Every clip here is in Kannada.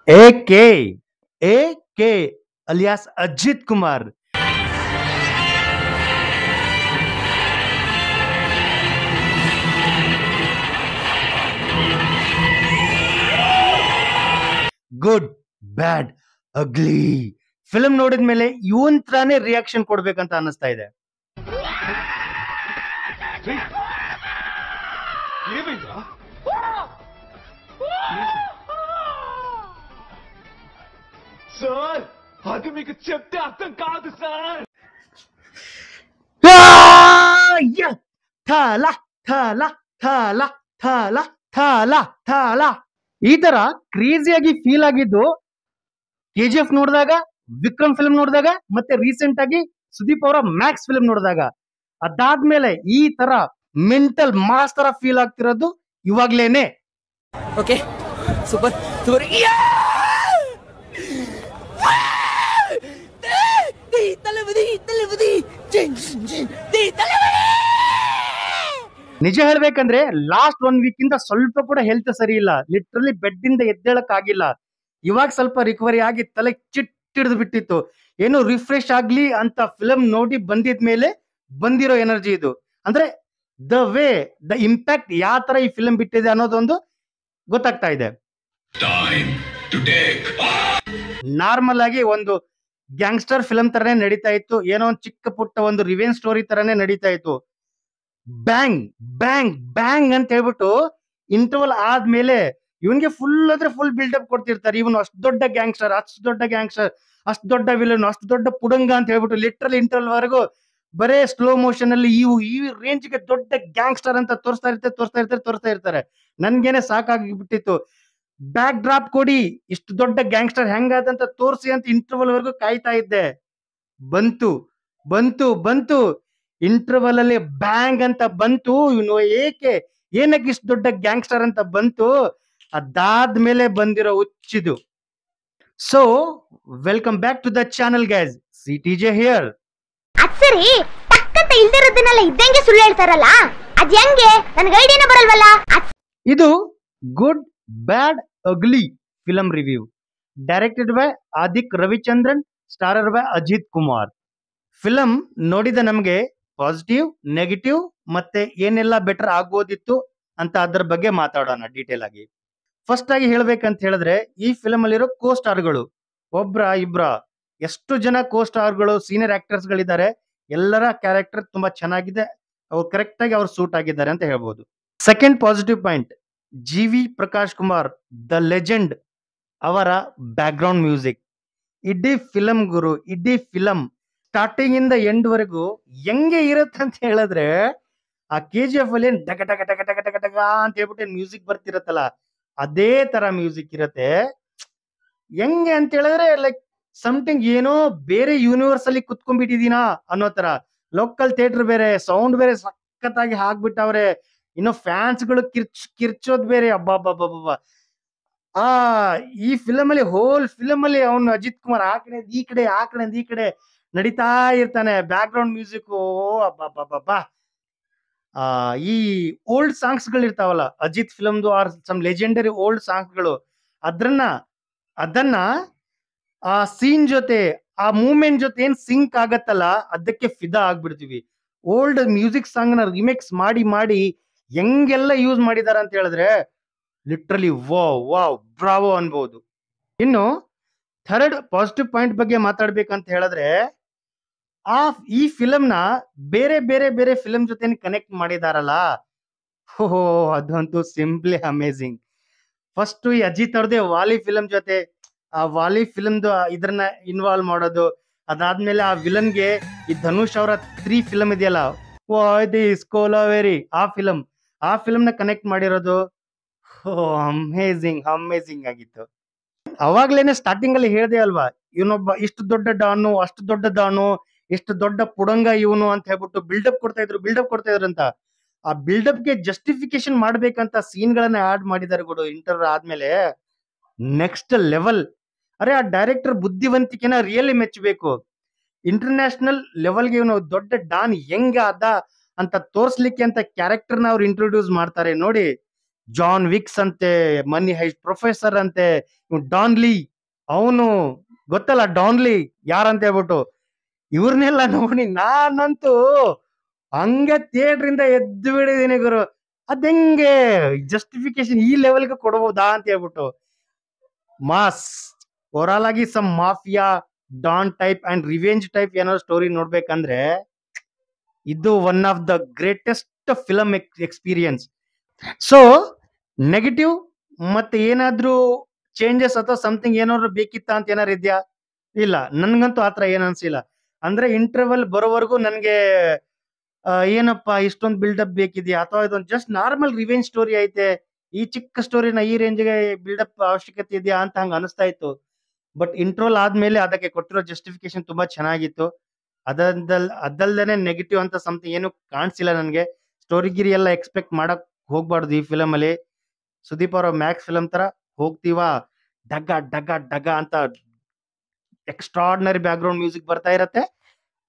A K AK alias Ajith Kumar. Good bad ugly film ನೋಡಿದ್ಮೇಲೆ ಇವನ್ ತರಾನೇ ರಿಯಾಕ್ಷನ್ ಕೊಡ್ಬೇಕಂತ ಅನಿಸ್ತಾ ಇದೆ. సార్ అది మీకు చెప్తే అర్థం కాదు సార్. ಥಾಲ ಥಾಲ ಥಾಲ ಥಾಲ ಥಾಲ ಥಾಲ ಈ ತರ ಕ್ರೇಜಿಯಾಗಿ ಫೀಲ್ ಆಗಿದ್ದು ಕೆಜಿಎಫ್ ನೋಡಿದಾಗ, ವಿಕ್ರಮ್ ಫಿಲ್ಮ್ ನೋಡಿದಾಗ, ಮತ್ತೆ ರೀಸೆಂಟ್ ಆಗಿ ಸುದೀಪ್ ಅವರ ಮ್ಯಾಕ್ಸ್ ಫಿಲ್ಮ್ ನೋಡಿದಾಗ. ಅದಾದ್ಮೇಲೆ ಈ ತರ ಮೆಂಟಲ್ ಮಾಸ್ ತರ ಫೀಲ್ ಆಗ್ತಿರೋದು ಇವಾಗ್ಲೇನೆ. Okay super super. ನಿಜ ಹೇಳ್ಬೇಕಂದ್ರೆ ಲಾಸ್ಟ್ 1 ವೀಕ್ ಇಂದ ಸ್ವಲ್ಪ ಕೂಡ ಹೆಲ್ತ್ ಸರಿ ಇಲ್ಲ. ಲಿಟ್ರಲಿ ಬೆಡ್ ಇಂದ ಎದ್ದೇಳಕ್ ಆಗಿಲ್ಲ. ಇವಾಗ ಸ್ವಲ್ಪ ರಿಕವರಿ ಆಗಿ ತಲೆ ಚಿಟ್ಟಿಡ್ದು ಬಿಟ್ಟಿತ್ತು. ಏನು ರಿಫ್ರೆಶ್ ಆಗ್ಲಿ ಅಂತ ಫಿಲಂ ನೋಡಿ ಬಂದಿದ್ಮೇಲೆ ಬಂದಿರೋ ಎನರ್ಜಿ ಇದು. ಅಂದ್ರೆ ದ ಇಂಪ್ಯಾಕ್ಟ್ ಯಾವ ತರ ಈ ಫಿಲಂ ಬಿಟ್ಟಿದೆ ಅನ್ನೋದೊಂದು ಗೊತ್ತಾಗ್ತಾ ಇದೆ. ನಾರ್ಮಲ್ ಆಗಿ ಒಂದು ಗ್ಯಾಂಗ್ಸ್ಟರ್ ಫಿಲಂ ತರನೇ ನಡೀತಾ ಇತ್ತು. ಏನೋ ಒಂದು ಚಿಕ್ಕ ಪುಟ್ಟ ಒಂದು ರಿವೆಂಜ್ ಸ್ಟೋರಿ ತರನೇ ನಡೀತಾ ಇತ್ತು. ಬ್ಯಾಂಗ್ ಬ್ಯಾಂಗ್ ಬ್ಯಾಂಗ್ ಅಂತ ಹೇಳ್ಬಿಟ್ಟು ಇಂಟರ್ವಲ್ ಆದ್ಮೇಲೆ ಇವನ್ಗೆ ಫುಲ್ ಅಂದ್ರೆ ಫುಲ್ ಬಿಲ್ಡಪ್ ಕೊಡ್ತಿರ್ತಾರೆ. ಇವನು ಅಷ್ಟು ದೊಡ್ಡ ಗ್ಯಾಂಗ್ಸ್ಟರ್, ಅಷ್ಟು ದೊಡ್ಡ ವಿಲನ್, ಅಷ್ಟು ದೊಡ್ಡ ಪುಡಂಗ ಅಂತ ಹೇಳ್ಬಿಟ್ಟು ಲಿಟ್ರಲ್ ಇಂಟರ್ವಲ್ ವರೆಗೂ ಬರೇ ಸ್ಲೋ ಮೋಷನ್ ಅಲ್ಲಿ ಈ ರೇಂಜ್ಗೆ ದೊಡ್ಡ ಗ್ಯಾಂಗ್ಸ್ಟರ್ ಅಂತ ತೋರಿಸ್ತಾ ಇರ್ತಾರೆ. ನನ್ಗೇನೆ ಸಾಕಾಗಿಬಿಟ್ಟಿತ್ತು. ಬ್ಯಾಕ್ ಡ್ರಾಪ್ ಕೊಡಿ, ಇಷ್ಟು ದೊಡ್ಡ ಗ್ಯಾಂಗ್ಸ್ಟರ್ ಹೆಂಗಾದಂತ ತೋರಿಸಿ ಅಂತ ಇಂಟರ್ವಲ್ ವರೆಗೂ ಕಾಯ್ತಾ ಇದ್ದೆ. ಬಂತು ಬಂತು ಬಂತು ಇಂಟರ್ವಲ್ ಅಲ್ಲಿ ಬ್ಯಾಂಗ್ ಅಂತ ಬಂತು. ಇವನು ಏನಕ್ಕೆ ಇಷ್ಟು ದೊಡ್ಡ ಗ್ಯಾಂಗ್ಸ್ಟರ್ ಅಂತ ಬಂತು. ಅದಾದ್ಮೇಲೆ ಬಂದಿರೋ ಹುಚ್ಚಿದು. So welcome back to the channel guys, CTJ here. ಸರಿ ಟಕ್ಕಂತ ಇಲ್ದಿರೋದನ್ನೆಲ್ಲ ಇದ್ದಂಗೆ ಸುಳ್ಳು ಹೇಳ್ತಾರಲ್ಲ, ಅದ್ ಹೆಂಗೆ? ನನಗೆ ಐಡಿಯಾನೇ ಬರಲ್ವಲ್ಲ. ಇದು good bad ugly film review, directed by Adhik Ravichandran, starrer by Ajith Kumar. Film ನೋಡಿದ ನಮ್ಗೆ ಪಾಸಿಟಿವ್, ನೆಗೆಟಿವ್ ಮತ್ತೆ ಏನೆಲ್ಲ ಬೆಟರ್ ಆಗ್ಬೋದಿತ್ತು ಅಂತ ಅದ್ರ ಬಗ್ಗೆ ಮಾತಾಡೋಣ ಡೀಟೇಲ್ ಆಗಿ. ಫಸ್ಟ್ ಆಗಿ ಹೇಳ್ಬೇಕಂತ ಹೇಳಿದ್ರೆ ಈ ಫಿಲಂ ಅಲ್ಲಿರೋ ಕೋ ಸ್ಟಾರ್ಗಳು ಇಬ್ರ ಎಷ್ಟು ಜನ ಕೋ ಸ್ಟಾರ್ಗಳು, ಸೀನಿಯರ್ ಆಕ್ಟರ್ಸ್ ಗಳಿದ್ದಾರೆ. ಎಲ್ಲರ ಕ್ಯಾರೆಕ್ಟರ್ ತುಂಬಾ ಚೆನ್ನಾಗಿದೆ. ಅವ್ರು ಕರೆಕ್ಟ್ ಆಗಿ ಅವ್ರು ಸೂಟ್ ಆಗಿದ್ದಾರೆ ಅಂತ ಹೇಳ್ಬೋದು. Second positive point, GV. Prakash Kumar the legend ಅವರ ಬ್ಯಾಕ್ ಗ್ರೌಂಡ್ ಮ್ಯೂಸಿಕ್. ಇಡೀ ಫಿಲಂ ಗುರು, ಇಡೀ ಫಿಲಂ ಸ್ಟಾರ್ಟಿಂಗ್ ಇಂದ ಎಂಡ್ ವರೆಗೂ ಹೆಂಗೆ ಇರುತ್ತೆ ಅಂತ ಹೇಳಿದ್ರೆ, ಆ KGF ಅಲ್ಲಿ ಡಗ ಡಗ ಡಗ ಡಗ ಡಗ ಡಗ ಅಂತ ಹೇಳ್ಬಿಟ್ಟು ಮ್ಯೂಸಿಕ್ ಬರ್ತಿರತ್ತಲ್ಲ, ಅದೇ ತರ ಮ್ಯೂಸಿಕ್ ಇರತ್ತೆ. ಹೆಂಗೆ ಅಂತ ಹೇಳಿದ್ರೆ ಲೈಕ್ ಸಮಥಿಂಗ್ ಏನೋ ಬೇರೆ ಯೂನಿವರ್ಸ್ ಅಲ್ಲಿ ಕುತ್ಕೊಂಡ್ಬಿಟ್ಟಿದೀನಾ ಅನ್ನೋ ತರ. ಲೋಕಲ್ ಥಿಯೇಟರ್ ಬೇರೆ, ಸೌಂಡ್ ಬೇರೆ ಸಖತ್ತಾಗಿ ಹಾಕ್ಬಿಟ್ಟವ್ರೆ. ಇನ್ನು ಫ್ಯಾನ್ಸ್ ಗಳು ಕಿರ್ಚೋದ್ ಬೇರೆ. ಅಬ್ಬಾ ಈ ಫಿಲಂ ಅಲ್ಲಿ ಹೋಲ್ ಫಿಲಂ ಅಲ್ಲಿ ಅವನು ಅಜಿತ್ ಕುಮಾರ್ ಆ ಕಡೆ ಈ ಕಡೆ ನಡೀತಾ ಇರ್ತಾನೆ. ಬ್ಯಾಕ್ ಗ್ರೌಂಡ್ ಮ್ಯೂಸಿಕ್ ಅಬ್ಬಾ. ಈ ಓಲ್ಡ್ ಸಾಂಗ್ಸ್ ಗಳು ಇರ್ತಾವಲ್ಲ ಅಜಿತ್ ಫಿಲಮ್ದು, are some legendary old songs ಗಳು, ಅದನ್ನ ಆ ಸೀನ್ ಜೊತೆ, ಆ ಮೂವ್ಮೆಂಟ್ ಜೊತೆ ಏನ್ ಸಿಂಕ್ ಆಗತ್ತಲ್ಲ, ಅದಕ್ಕೆ ಫಿದಾ ಆಗ್ಬಿಡ್ತೀವಿ. ಓಲ್ಡ್ ಮ್ಯೂಸಿಕ್ ಸಾಂಗ್ ನ ರಿಮಿಕ್ಸ್ ಮಾಡಿ ಹೆಂಗೆಲ್ಲ ಯೂಸ್ ಮಾಡಿದಾರ ಅಂತ ಹೇಳಿದ್ರೆ ಲಿಟ್ರಲಿ ವಾವ್ ಬ್ರಾವೋ ಅನ್ಬಹುದು. ಇನ್ನು ಥರ್ಡ್ ಪಾಸಿಟಿವ್ ಪಾಯಿಂಟ್ ಬಗ್ಗೆ ಮಾತಾಡ್ಬೇಕಂತ ಹೇಳಿದ್ರೆ, ಈ ಫಿಲಂನ ಬೇರೆ ಫಿಲಂ ಜೊತೆ ಕನೆಕ್ಟ್ ಮಾಡಿದಾರಲ್ಲ, ಅದಂತೂ ಸಿಂಪ್ಲಿ ಅಮೇಸಿಂಗ್. ಫಸ್ಟ್ ಈ ಅಜಿತ್ ಅವ್ರದೇ ವಾಲಿ ಫಿಲಂ ಜೊತೆ, ಆ ವಾಲಿ ಫಿಲಮ್ದು ಇದ್ರನ್ನ ಇನ್ವಾಲ್ವ್ ಮಾಡೋದು. ಅದಾದ್ಮೇಲೆ ಆ ವಿಲನ್ಗೆ ಈ ಧನುಷ್ ಅವರ 3 ಫಿಲಂ ಇದೆಯಲ್ಲ, ಆ ಫಿಲಂನ ಕನೆಕ್ಟ್ ಮಾಡಿರೋದು ಅಮೇಸಿಂಗ್ ಆಗಿತ್ತು. ಅವಾಗ್ಲೇನೆ ಸ್ಟಾರ್ಟಿಂಗ್ ಅಲ್ಲಿ ಹೇಳ್ದೆ ಅಲ್ವಾ, ಇವನೊಬ್ಬ ಇಷ್ಟು ದೊಡ್ಡ ಡಾನು, ಅಷ್ಟು ದೊಡ್ಡ ಡಾನು, ಎಷ್ಟು ದೊಡ್ಡ ಪುಡಂಗ ಇವನು ಅಂತ ಹೇಳ್ಬಿಟ್ಟು ಬಿಲ್ಡಪ್ ಕೊಡ್ತಾ ಇದ್ರು ಅಂತ. ಆ ಬಿಲ್ಡಪ್ ಗೆ ಜಸ್ಟಿಫಿಕೇಶನ್ ಮಾಡ್ಬೇಕಂತ ಸೀನ್ ಗಳನ್ನ ಆಡ್ ಮಾಡಿದಾರೆ ಗುಡು. ಇಂಟರ್ವ್ಯೂ ಆದ್ಮೇಲೆ ನೆಕ್ಸ್ಟ್ ಲೆವೆಲ್. ಅರೆ ಆ ಡೈರೆಕ್ಟರ್ ಬುದ್ಧಿವಂತಿಕೆನ ರಿಯಲಿ ಮೆಚ್ಚಬೇಕು. ಇಂಟರ್ನ್ಯಾಷನಲ್ ಲೆವೆಲ್ಗೆ ಇವನು ದೊಡ್ಡ ಡಾನ್ ಹೆಂಗ ಅದ ಅಂತ ತೋರ್ಸ್ಲಿಕ್ಕೆ ಅಂತ ಕ್ಯಾರೆಕ್ಟರ್ನ ಅವ್ರು ಇಂಟ್ರೊಡ್ಯೂಸ್ ಮಾಡ್ತಾರೆ ನೋಡಿ. ಜಾನ್ ವಿಕ್ಸ್ ಅಂತೆ, ಮನಿ ಹೈಸ್ಟ್ ಪ್ರೊಫೆಸರ್ ಅಂತೆ, ಡಾನ್ಲಿ, ಅವನು ಗೊತ್ತಲ್ಲ ಡಾನ್ಲಿ ಯಾರಂತ ಹೇಳ್ಬಿಟ್ಟು. ಇವ್ರನ್ನೆಲ್ಲ ನೋಡಿ ನಾನಂತೂ ಹಂಗೆ ಥಿಯೇಟರ್ ಇಂದ ಎದ್ದು ಬಿಡಿದೀನಿ ಗುರು. ಅದೆಂಗೆ ಜಸ್ಟಿಫಿಕೇಶನ್ ಈ ಲೆವೆಲ್ಗೆ ಕೊಡಬಹುದಾ ಅಂತ ಹೇಳ್ಬಿಟ್ಟು. ಮಾಸ್ ಓವರಾಲ್ ಆಗಿ some mafia don type and revenge type ಏನಾದ್ರು ಸ್ಟೋರಿ ನೋಡ್ಬೇಕಂದ್ರೆ ಇದು one of the greatest film experience. So negative ಮತ್ತೆ ಏನಾದ್ರೂ ಚೇಂಜಸ್ ಅಥವಾ ಸಮಥಿಂಗ್ ಏನಾದ್ರು ಬೇಕಿತ್ತ ಅಂತ ಏನಾರು ಇದ್ಯಾ? ಇಲ್ಲ, ನನ್ಗಂತೂ ಆತರ ಏನ್ ಅನ್ಸಿಲ್ಲ. ಅಂದ್ರೆ ಇಂಟರ್ವಲ್ ಬರೋವರೆಗೂ ನನ್ಗೆ ಏನಪ್ಪಾ ಇಷ್ಟೊಂದು ಬಿಲ್ಡಪ್ ಬೇಕಿದ್ಯಾ ಅಥವಾ ಇದೊಂದು ಜಸ್ಟ್ ನಾರ್ಮಲ್ ರಿವೆಂಜ್ ಸ್ಟೋರಿ ಐತೆ, ಈ ಚಿಕ್ಕ ಸ್ಟೋರಿನ ಈ ರೇಂಜ್ಗೆ ಬಿಲ್ಡಪ್ ಅವಶ್ಯಕತೆ ಇದೆಯಾ ಅಂತ ಹಂಗ ಅನಿಸ್ತಾ ಇತ್ತು. ಬಟ್ ಇಂಟ್ರೋಲ್ ಆದ್ಮೇಲೆ ಅದಕ್ಕೆ ಕೊಟ್ಟಿರೋ ಜಸ್ಟಿಫಿಕೇಶನ್ ತುಂಬಾ ಚೆನ್ನಾಗಿತ್ತು. ಅದಲ್ದೇನೆ ನೆಗೆಟಿವ್ ಅಂತ ಸಮಥಿಂಗ್ ಏನು ಕಾಣಿಸಿಲ್ಲ ನನ್ಗೆ. ಸ್ಟೋರಿ ಗಿರಿ ಎಲ್ಲ ಎಕ್ಸ್ಪೆಕ್ಟ್ ಮಾಡಕ್ ಹೋಗ್ಬಾರ್ದು ಈ ಫಿಲಮ್ ಅಲ್ಲಿ. ಸುದೀಪ್ ಅವರ ಮ್ಯಾಕ್ಸ್ ಫಿಲಮ್ ತರ ಹೋಗ್ತೀವಾ ಡಗ ಡಗ ಡಗ ಅಂತ ಎಕ್ಸ್ಟ್ರಾರ್ಡಿನರಿ ಬ್ಯಾಕ್ ಗ್ರೌಂಡ್ ಮ್ಯೂಸಿಕ್ ಬರ್ತಾ ಇರತ್ತೆ.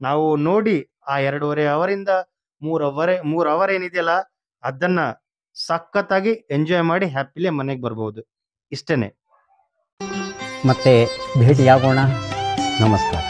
ನಾವು ನೋಡಿ ಆ 2.5 ಅವರಿಂದ 3 ಅವರ್ ಏನಿದೆಯಲ್ಲ ಅದನ್ನ ಸಖತ್ತಾಗಿ ಎಂಜಾಯ್ ಮಾಡಿ ಹ್ಯಾಪಿಲಿ ಮನೆಗೆ ಬರ್ಬೋದು. ಇಷ್ಟೇನೆ. ಮತ್ತೆ ಭೇಟಿಯಾಗೋಣ. ನಮಸ್ಕಾರ.